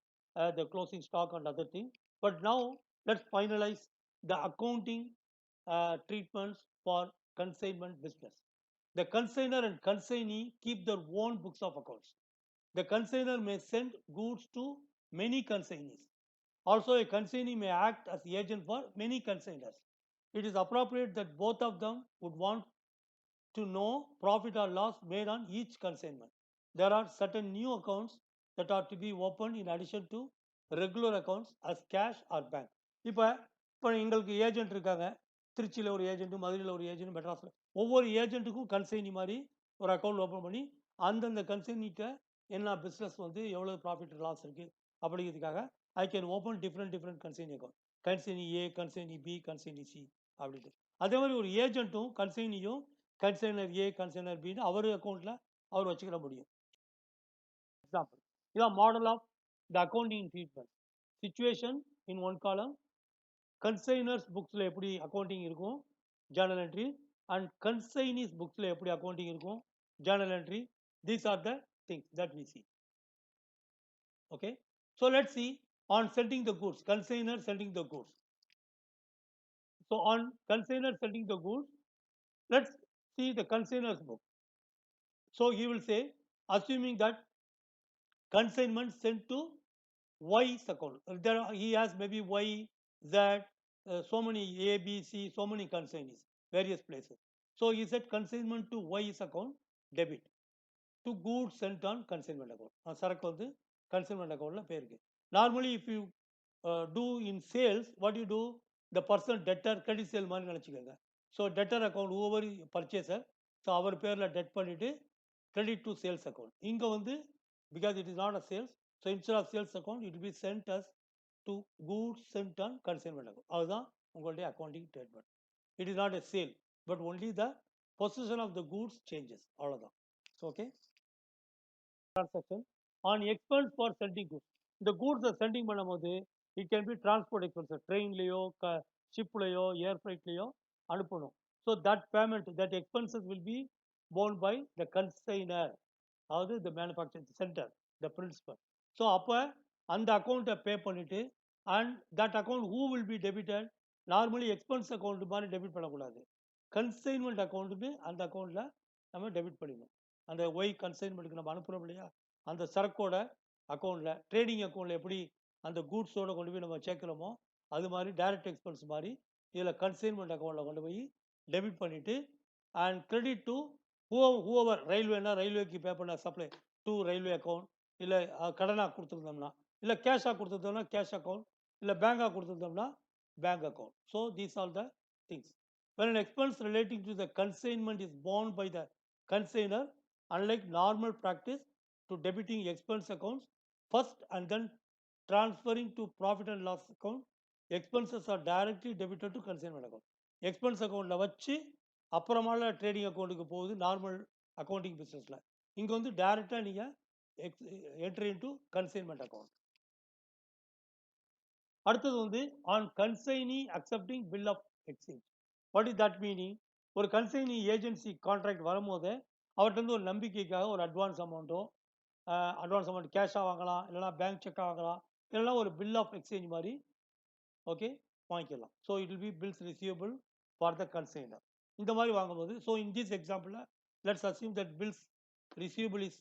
the closing stock and other things. But now let's finalize the accounting treatments for consignment business. The consignor and consignee keep their own books of accounts. The consignor may send goods to many consignees. Also, a consignee may act as agent for many consignors. It is appropriate that both of them would want to know profit or loss made on each consignment. There are certain new accounts that are to be opened in addition to regular accounts as cash or bank. இப்போ இப்போ எங்களுக்கு agent இருக்காங்க, திருச்சியில் ஒரு agent, மதுரையில் ஒரு agent, மெட்ராஸில் ஒவ்வொரு ஏஜென்ட்டுக்கும் கன்சைனி மாதிரி ஒரு அக்கௌண்ட் ஓப்பன் பண்ணி அந்தந்த கன்சைனிட்ட என்ன பிஸ்னஸ் வந்து எவ்வளோ ப்ராஃபிட் லாஸ் இருக்குது அப்படிங்கிறதுக்காக I can open different consignee account, consignee A, consignee B, consignee C அப்படின்ட்டு. அதே மாதிரி ஒரு ஏஜென்ட்டும் கன்சைனியும் கன்சைனர் ஏ, கன்சைனர் பின்னு அவர் அக்கௌண்ட்டில் அவர் வச்சுக்கிற முடியும். எக்ஸாம்பிள், இதான் model of the accounting treatment. Situation in one காலம், கன்சைனர்ஸ் புக்ஸில் எப்படி அக்கௌண்டிங் இருக்கும், ஜேர்னல் என்ட்ரி, அண்ட் கன்சைனிஸ் புக்ஸில் எப்படி அக்கௌண்டிங் இருக்கும், journal entry. These are the things that we see. Okay, so let's see on sending the goods, consignor sending the goods. So on consignor sending the goods, let's see the consignor's book. So he will say, assuming that consignment sent to Y's account, there he has maybe Y, Z, so many A, B, C, so many consignees, various places. So he said consignment to Y's account, debit. To goods sent on consignment account. சரக்கு வந்து consignment accountல போயிருக்கு. Normally if you do in sales, what you do, the person debtor credit sale மாதிரி நினைச்சுக்கோங்க. ஸோ debtor account whoever purchaser, ஸோ அவர் பேரில் டெட் பண்ணிட்டு credit to sales account. இங்கே வந்து because it is not a sales, so instead of sales account it will be sent as to goods sent on consignment account. அதுதான் உங்களுடைய accounting treatment. It is not a sale, but only the possession of the goods changes. அவ்வளோதான். So okay. Transaction on expense for sending goods. இந்த goods sending பண்ணும்போது it can be transport expenses, ட்ரெயின்லையோ ஷிப்லையோ ஏர் ஃப்ளைட்லையோ அனுப்பணும். So that payment, that expenses will be borne by the consignor, அதாவது the manufacturing center, the principal. So அப்போ அந்த அக்கௌண்ட்டை பே பண்ணிட்டு and that account who will be debited, normally expense account மாதிரி debit பண்ணக்கூடாது, consignment அக்கௌண்ட்டுக்கு அந்த அக்கௌண்ட்டில் நம்ம டெபிட் பண்ணிடணும். அந்த ஒய் கன்சைன்மெண்ட்டுக்கு நம்ம அனுப்புகிறோம் இல்லையா, அந்த சரக்கோட அக்கௌண்ட்டில், ட்ரேடிங் அக்கௌண்ட்டில் எப்படி அந்த கூட்ஸோட கொண்டு போய் நம்ம சேர்க்குறோமோ அது மாதிரி டைரக்ட் எக்ஸ்பென்ஸ் மாதிரி இதில் கன்சைன்மெண்ட் அக்கௌண்ட்டில் கொண்டு போய் டெபிட் பண்ணிவிட்டு அண்ட் கிரெடிட் டு ஹூவர், ரயில்வேனா ரயில்வேக்கு பே பண்ண சப்ளை டு ரயில்வே அக்கௌண்ட், இல்லை கடனாக கொடுத்துருந்தோம்னா, இல்லை கேஷாக கொடுத்துருந்தோம்னா கேஷ் அக்கௌண்ட், இல்லை பேங்காக கொடுத்துருந்தோம்னா bank account. So these are the things. When an expense relating to the consignment is borne by the consignor, unlike normal practice to debiting expense accounts first and then transferring to profit and loss account, expenses are directly debited to consignment account. Expense அக்கௌண்ட்டில் வச்சு அப்புறமால trading அக்கௌண்ட்டுக்கு போகுது normal accounting பிஸ்னஸில். இங்கே வந்து டைரெக்டாக நீங்கள் entry into consignment account. அடுத்தது வந்து on consignee accepting bill of exchange. What is that meaning? ஒரு கன்சைனி ஏஜென்சி கான்ட்ராக்ட் வரும்போது அவர்கிட்ட ஒரு நம்பிக்கைக்காக ஒரு அட்வான்ஸ் அமௌண்ட் கேஷாக வாங்கலாம், இல்லைனா பேங்க் செக்காக வாங்கலாம், இல்லைனா ஒரு பில் ஆஃப் எக்ஸ்சேஞ்ச் மாதிரி ஓகே வாங்கிக்கலாம். So it will be bills receivable for the consignor. இந்த மாதிரி வாங்கும்போது, ஸோ இன் திஸ் எக்ஸாம்பிளில் let's assume that bills receivable is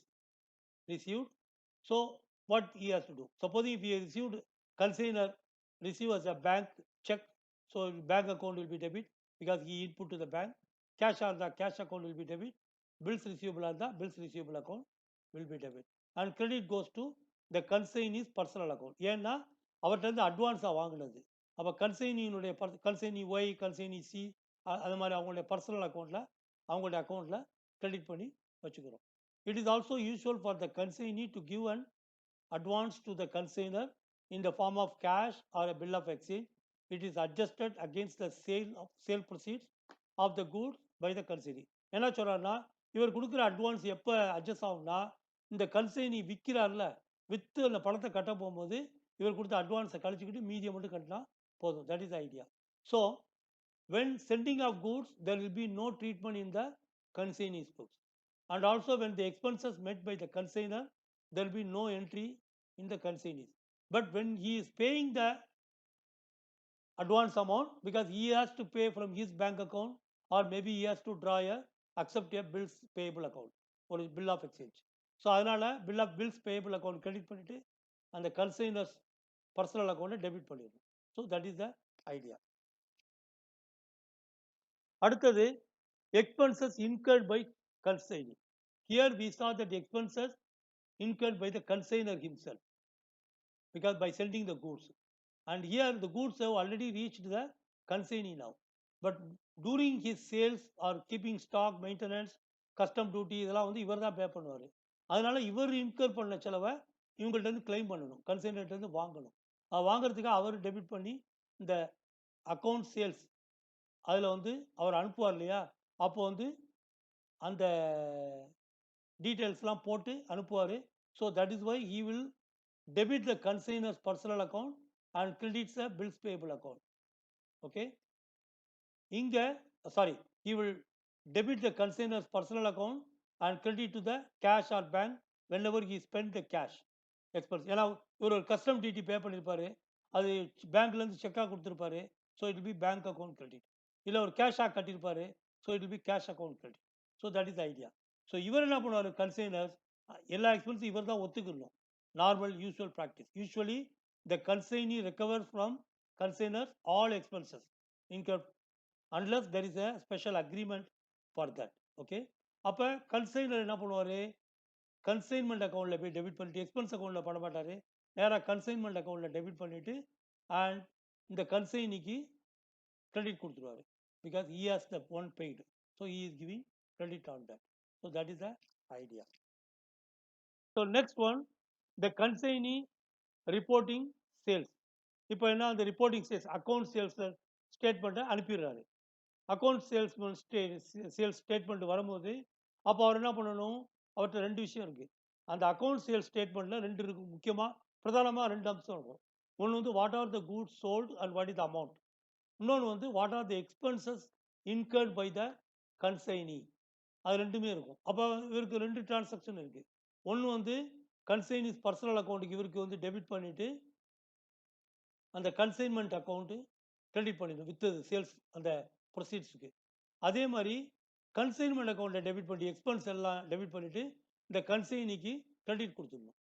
received. So what he has to do? Supposing if he received consignor receive as a bank check, so bank account will be debit because he input to the bank. Cash or the cash account will be debit. Bills receivable or the bills receivable account will be debit. And credit goes to the consignee's personal account. ஏன்னா அவர்கிட்ட அட்வான்ஸாக வாங்கினது. அப்போ கன்சைனியினுடைய consignee Y, consignee C, அது மாதிரி அவங்களுடைய personal அக்கௌண்ட்டில் அவங்களுடைய அக்கௌண்ட்டில் கிரெடிட் பண்ணி வச்சுக்கிறோம். It is also usual for the consignee to give an advance to the consignor in the form of cash or a bill of exchange. It is adjusted against the sale proceeds of the goods by the consignee. என்ன சொல்றாருன்னா, இவர் கொடுக்குற advance எப்போ adjust ஆகும்னா, இந்த consignee விற்கிறார்ல, விற்று அந்த பணத்தை கட்ட போகும்போது இவர் கொடுத்த அட்வான்ஸை கழிச்சுக்கிட்டு மீதியை மட்டும் கட்டினா போதும். That is idea. So when sending of goods, there will be no treatment in the consignee's books. And also when the expenses met by the consignor, there will be no entry in the consignees. But when he is paying the advance amount because he has to pay from his bank account, or maybe he has to draw a accept a bills payable account or bill of exchange. So அதனால bills payable account credit பண்ணிட்டு அந்த கன்சைனர்ஸ் personal அக்கௌண்ட்டை debit பண்ணிடணும். So that is the idea. அடுத்தது expenses incurred by consignee. Here we saw that the expenses incurred by the consignor himself because by sending the goods, and here the goods have already reached the consignee now, but during his sales or keeping stock, maintenance, custom duty இதெல்லாம் வந்து இவர் தான் பே பண்ணுவார். அதனால இவர் in her பண்ண செலவை இவங்கள்ட்ட இருந்து கிளைம் பண்ணணும், கன்சைனர்ட்ட இருந்து வாங்கணும். வாங்குறதுக்காக அவர் டெபிட் பண்ணி இந்த அக்கௌண்ட் சேல்ஸ் அதில் வந்து அவர் அனுப்புவார் இல்லையா, அப்போ வந்து அந்த டீட்டெயில்ஸ்லாம் போட்டு அனுப்புவார். So that is why he will debit the consignor's personal account and credits the bills payable account. Okay. Sorry, he will debit the consignor's personal account and credit to the cash or bank whenever he spent the cash expense. ஏன்னா ஒரு custom duty பே பண்ணியிருப்பாரு, அது பேங்க்லேருந்து செக்காக கொடுத்துருப்பாரு, so it will be bank account credit. இல்லை ஒரு கேஷாக கட்டியிருப்பாரு, so it will be cash account credit. So that is idea. So இவர் என்ன பண்ணுவார், கன்சைனர்ஸ் எல்லா எக்ஸ்பென்ஸும் இவர் தான் ஒத்துக்கணும். Normal usual practice. Usually the consignee recovers from consignors all expenses incurred unless there is a special agreement for that. Okay. அப்போ கன்சைனர் என்ன பண்ணுவார், கன்சைன்மெண்ட் அக்கௌண்ட்டில் போய் டெபிட் பண்ணிட்டு எக்ஸ்பென்ஸ் அக்கௌண்ட்டில் பண்ண மாட்டார், நேராக கன்சைன்மெண்ட் அக்கௌண்ட்டில் டெபிட் பண்ணிவிட்டு அண்ட் இந்த கன்சைனிக்கு கிரெடிட் கொடுத்துருவார் because he has the one paid. So he is giving credit on that. So that is the idea. So next one, the consignee reporting sales. இப்போ என்ன, அந்த ரிப்போர்ட்டிங் சேல்ஸ் அக்கௌண்ட் சேல்ஸ் ஸ்டேட்மெண்ட்டை அனுப்பிடுறாரு. Account sales statement வரும்போது அப்போ அவர் என்ன பண்ணணும், அவர்கிட்ட ரெண்டு விஷயம் இருக்குது. அந்த அக்கௌண்ட் சேல்ஸ் ஸ்டேட்மெண்ட்டில் ரெண்டு இருக்கு, முக்கியமாக பிரதானமாக ரெண்டு அம்சம் இருக்கும். ஒன்று வந்து what are the goods sold and what is the amount. இன்னொன்று வந்து what are the expenses incurred by the consignee. அது ரெண்டுமே இருக்கும். அப்போ இவருக்கு ரெண்டு டிரான்சாக்ஷன் இருக்குது. ஒன்று வந்து கன்சைனிஸ் பர்சனல் அக்கௌண்ட்டுக்கு இவருக்கு வந்து டெபிட் பண்ணிவிட்டு அந்த கன்சைன்மெண்ட் அக்கௌண்ட்டு கிரெடிட் பண்ணிடும் வித் சேல்ஸ் அந்த ப்ரொசீட்ஸுக்கு. அதே மாதிரி கன்சைன்மெண்ட் அக்கௌண்ட்டை டெபிட் பண்ணி எக்ஸ்பென்ஸ் எல்லாம் டெபிட் பண்ணிவிட்டு இந்த கன்சைனிக்கு கிரெடிட் கொடுத்துடணும்.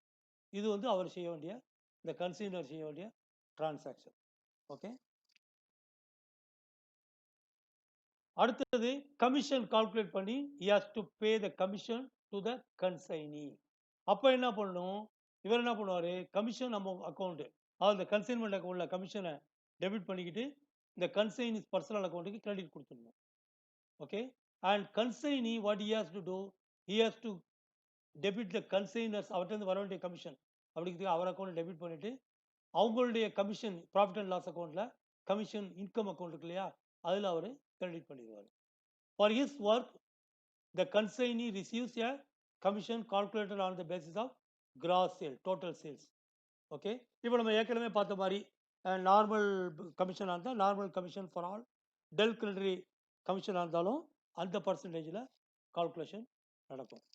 இது வந்து அவர் செய்ய வேண்டிய, இந்த கன்சைனர் செய்ய வேண்டிய டிரான்சாக்ஷன். ஓகே. அடுத்தது கமிஷன் கால்குலேட் பண்ணி he has to pay the commission to the consignee. அப்போ என்ன பண்ணணும், இவர் என்ன பண்ணுவார், கமிஷன் நம்ம அக்கௌண்ட்டு, அதாவது கன்சைன்மெண்ட் அக்கௌண்ட்டில் கமிஷனை டெபிட் பண்ணிக்கிட்டு இந்த கன்சைனிஸ் பர்சனல் அக்கௌண்ட்டுக்கு கிரெடிட் கொடுத்துடணும். Okay. And consignee what he has to do, he has to debit the consigners, அவர்கிட்ட வர வேண்டிய கமிஷன் அப்படிங்கிறதுக்கு அவர் அக்கௌண்ட்டை டெபிட் பண்ணிவிட்டு அவங்களுடைய கமிஷன் ப்ராஃபிட் அண்ட் லாஸ் அக்கௌண்ட்டில் கமிஷன் இன்கம் அக்கௌண்ட் இருக்கு இல்லையா, அதில் அவர் கிரெடிட் பண்ணிடுவார். For his work the consignee receives a commission calculated on the basis of gross sale, total sales. Okay. இப்போ நம்ம ஏற்கனவே பார்த்த மாதிரி நார்மல் கமிஷனாக இருந்தால் normal commission for all, del creditory கமிஷனாக இருந்தாலும் அந்த பர்சன்டேஜில் கால்குலேஷன் நடக்கும்.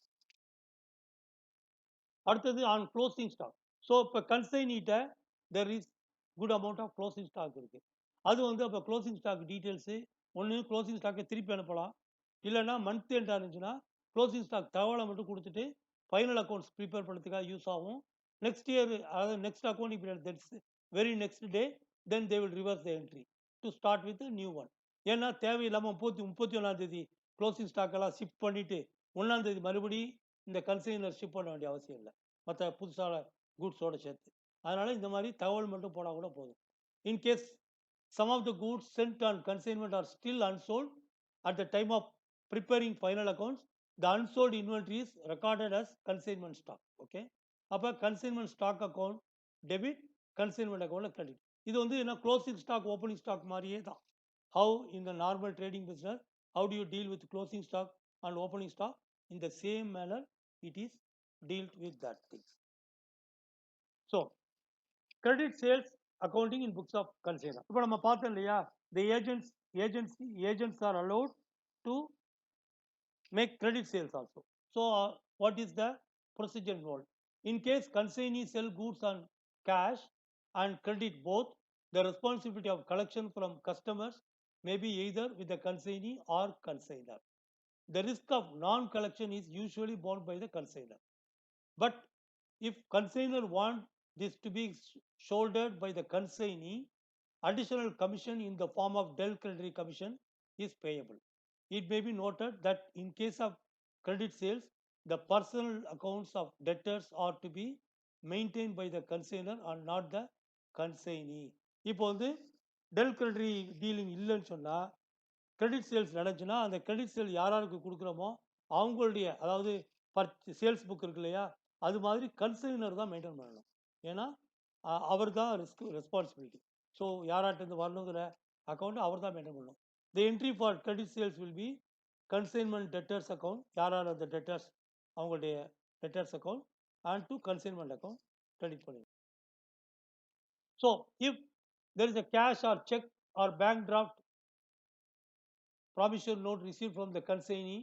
அடுத்தது ஆன் க்ளோசிங் ஸ்டாக். ஸோ இப்போ கன்சைனிட்ட there is good amount of closing stock இருக்குது. அது வந்து அப்போ க்ளோசிங் ஸ்டாக் டீட்டெயில்ஸு ஒன்று க்ளோசிங் ஸ்டாக்கை திருப்பி அனுப்பலாம், இல்லைன்னா மந்த் எண்டாக இருந்துச்சுன்னா க்ளோசிங் ஸ்டாக் தகவலை மட்டும் கொடுத்துட்டு ஃபைனல் அக்கௌண்ட்ஸ் ப்ரிப்பேர் பண்ணுறதுக்காக யூஸ் ஆகும். நெக்ஸ்ட் இயர், அதாவது next accounting period, that's very next day then they will reverse the entry to start with new one. ஏன்னா தேவையில்லாமல் 31 க்ளோசிங் ஸ்டாக்கெல்லாம் ஷிஃப்ட் பண்ணிவிட்டு 1 மறுபடி இந்த கன்சைனர் ஷிப் பண்ண வேண்டிய அவசியம் இல்லை மற்ற புதுசாக கூட்ஸோடு சேர்த்து. அதனால் இந்த மாதிரி தகவல் மட்டும் போனால் கூட போதும். In case some of the goods sent on consignment are still unsold at the time of preparing final accounts, the unsold inventory is recorded as consignment stock. Okay. அப்போ consignment stock account debit, consignment account credit. இது வந்து என்ன, closing stock opening stock மாதிரியே தான். How in the normal trading business, how do you deal with closing stock and opening stock? In the same manner it is dealt with that things. So credit sales accounting in books of consignor. இப்போ நம்ம பார்த்தோம் இல்லையா, the agents are allowed to make credit sales also. So what is the procedure involved? In case consignee sell goods on cash and credit both, The responsibility of collection from customers may be either with the consignee or consignor. The risk of non-collection is usually borne by the consignor. But if consignor want this to be shouldered by the consignee, additional commission in the form of Dell Credit Commission is payable. It may be noted that in case of credit sales, the personal accounts of debtors are to be maintained by the consignor and not the consignee. இப்போ வந்து del credit dealing இல்லைன்னு சொன்னால் credit sales நடந்துச்சுன்னா அந்த credit sale யாராருக்கு கொடுக்குறோமோ அவங்களுடைய அதாவது சேல்ஸ் புக் இருக்கு இல்லையா அது மாதிரி கன்சைனர் தான் மெயின்டைன் பண்ணணும். ஏன்னா அவர் தான் ரெஸ்பான்சிபிலிட்டி. ஸோ யாராட்டிருந்து வரணுங்கிற அக்கௌண்ட் அவர் தான் மெயின்டைன் பண்ணணும். The entry for credit sales will be consignment debtors account, யார் அந்த டெட்டர்ஸ் அவங்களுடைய debtors account and to consignment account credit பண்ணிடும். So if there is a cash or check or bank draft promissory note received from the consignee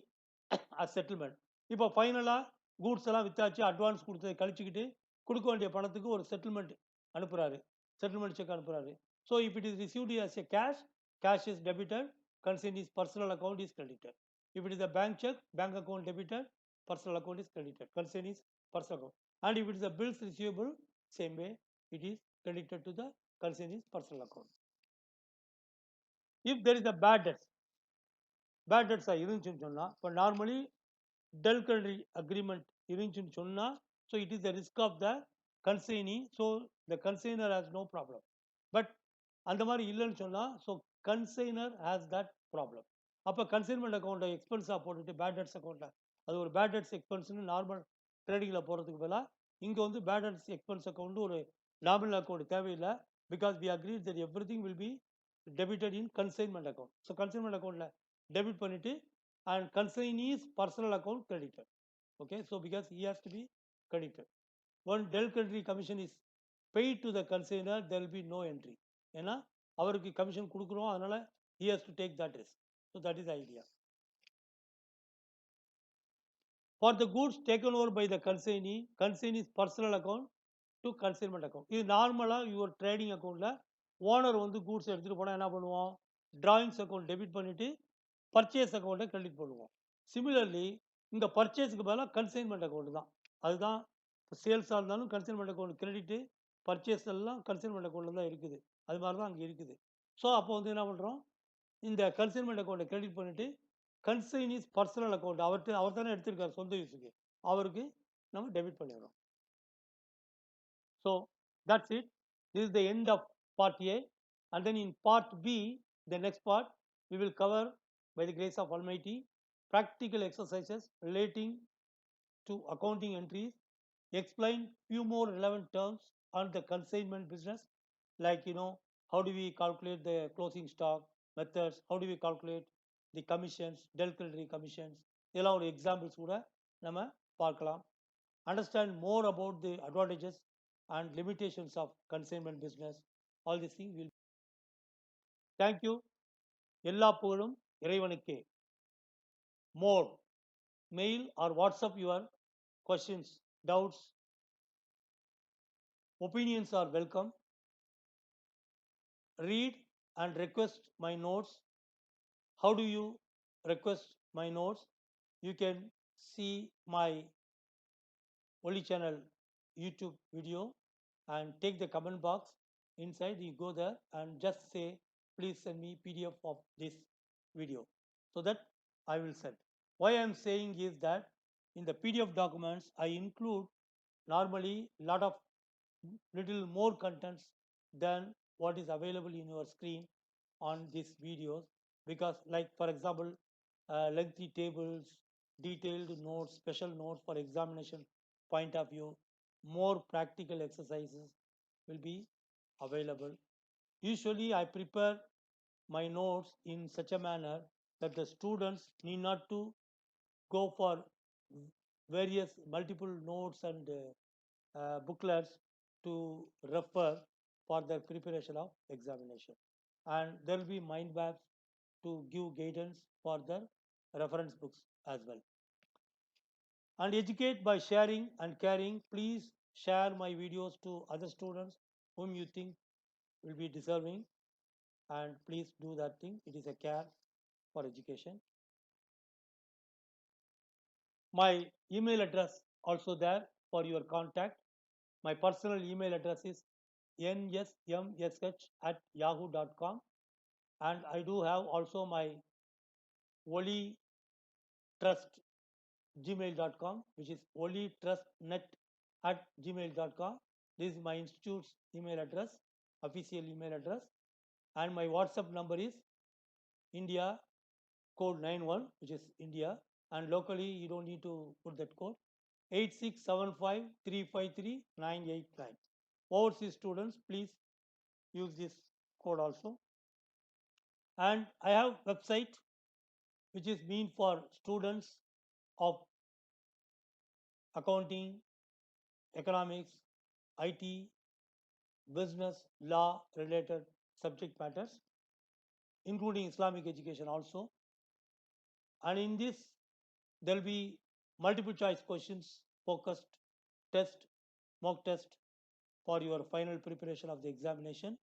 as settlement. இப்போ ஃபைனலாக goods எல்லாம் வித்தாச்சு, advance கொடுத்ததை கழிச்சுக்கிட்டு கொடுக்க வேண்டிய பணத்துக்கு ஒரு செட்டில்மெண்ட் அனுப்புகிறாரு, செட்டில்மெண்ட் செக் அனுப்புகிறாரு. So if it is received as a cash, cash is debited, consignee's personal account is credited. If it is a bank check, bank account debited, personal account is credited, consignee's personal account. And if it is a bills receivable, same way it is credited to the consignee's personal account. If there is a bad debts, bad டெட்ஸாக இருந்துச்சுன்னு சொன்னால், இப்போ normally del credit agreement இருந்துச்சுன்னு சொன்னால், so it is the risk of the consignee, so the consignor has no problem. But அந்த மாதிரி இல்லைன்னு சொன்னால், so consignor has that problem. அப்போ கன்சைன்மெண்ட் அக்கௌண்ட்டை எக்ஸ்பென்ஸாக போட்டுட்டு பேட் டெட்ஸ் அக்கௌண்ட்டை அது ஒரு பேட் டெட்ஸ் எக்ஸ்பென்ஸ்னு நார்மல் ட்ரேடிங்கில் போகிறதுக்கு பதிலாக இங்கே வந்து பேட் டெட்ஸ் எக்ஸ்பென்ஸ் அக்கௌண்ட்டு ஒரு நார்மல் அக்கௌண்ட் தேவையில்லை. Because we agree that every thing will be debited in consignment account. So consignment account debit பண்ணிட்டு and consignee's personal account credited. Okay, so because he has to be credited. When Dell Credit Commission is paid to the consignor, there will be no entry. ஏன்னா அவருக்கு commission கொடுக்குறோம், அதனால he has to take that risk. So that is the idea. For the goods taken over by the consignee, consignee's personal account to consignment account. இது நார்மலாக your trading அக்கௌண்ட்டில் owner வந்து goods எடுத்துகிட்டு போனால் என்ன பண்ணுவோம், டிராயிங்ஸ் அக்கௌண்ட் டெபிட் பண்ணிவிட்டு purchase அக்கௌண்ட்டை கிரெடிட் பண்ணுவோம். சிமிலர்லி இங்கே பர்ச்சேஸுக்கு பதிலாக கன்சைன்மெண்ட் அக்கௌண்ட் தான். அதுதான் சேல்ஸாக இருந்தாலும் கன்சைன்மெண்ட் அக்கௌண்ட் கிரெடிட்டு, பர்ச்சேஸ் எல்லாம் கன்சைன்மெண்ட் அக்கௌண்ட்டில் தான் இருக்குது. அது மாதிரி தான் அங்கே இருக்குது. ஸோ அப்போ வந்து என்ன பண்ணுறோம், இந்த கன்சைன்மெண்ட் அக்கௌண்ட்டை கிரெடிட் பண்ணிவிட்டு கன்சைனிஸ் பர்சனல் அக்கௌண்ட் அவர் தானே எடுத்திருக்காரு சொந்த யூஸுக்கு, அவருக்கு நம்ம டெபிட் பண்ணிடுறோம். So that's it. This is the end of part A, and then in part B, the next part, we will cover, by the grace of Almighty, practical exercises relating to accounting entries, explain few more relevant terms on the consignment business, like how do we calculate the closing stock methods, how do we calculate the commissions, Dell Credit commissions, இதெல்லாம் ஒரு examples கூட நம்ம பார்க்கலாம். Understand more about the advantages and limitations of consignment business. All these things will. Thank you. எல்லா புகழும் இறைவனுக்கே. More mail or WhatsApp your questions, doubts, opinions are welcome. Read and request my notes. How do you request my notes? You can see my Only Channel YouTube video and take the comment box. Inside you go there and just say, please send me PDF of this video, so that I will send. Why I am saying is that in the PDF documents I include normally lot of little more contents than what is available in your screen on these videos, because like for example lengthy tables, detailed notes, special notes for examination point of view, more practical exercises will be available. Usually I prepare my notes in such a manner that the students need not to go for various multiple notes and booklets to refer for the preparation of examination. And there will be mind maps to give guidance for the reference books as well. And educate by sharing and caring. Please share my videos to other students whom you think will be deserving, and please do that thing. It is a care for education. My email address also there for your contact. My personal email address is nsmsh@yahoo.com, and I do have also my Oli Trust gmail.com, which is olitrustnet at gmail.com. This is my institute's email address, official email address, and my WhatsApp number is India code 91, which is India, and locally you don't need to put that code. 8675353989. Overseas students, please use this code also. And I have website which is mean for students of accounting, economics, IT, business, law related subject matters, including Islamic education also. And in this, there will be multiple choice questions, focused test, mock test for your final preparation of the examination.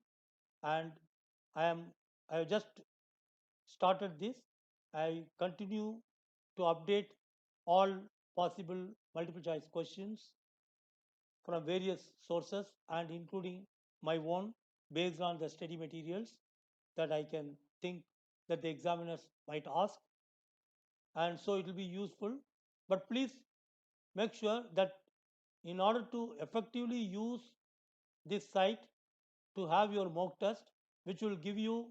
And I am I have just started this. I continue to update all possible multiple choice questions from various sources and including my own based on the study materials that I can think that the examiners might ask. And so it will be useful. But please make sure that in order to effectively use this site to have your mock test, which will give you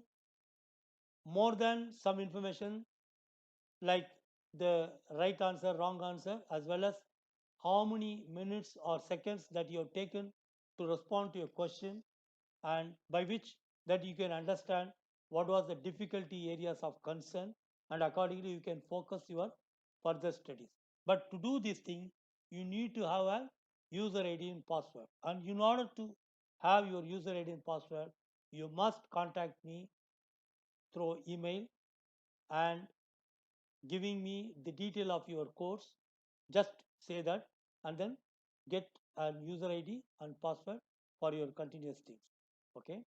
more than some information like the right answer, wrong answer, as well as how many minutes or seconds that you have taken to respond to a question, and by which that you can understand what was the difficulty areas of concern, and accordingly you can focus your further studies. But to do this thing, you need to have a user ID and password. And in order to have your user ID and password, you must contact me through email and giving me the detail of your course. Just say that and then get a user ID and password for your continuous things. Okay.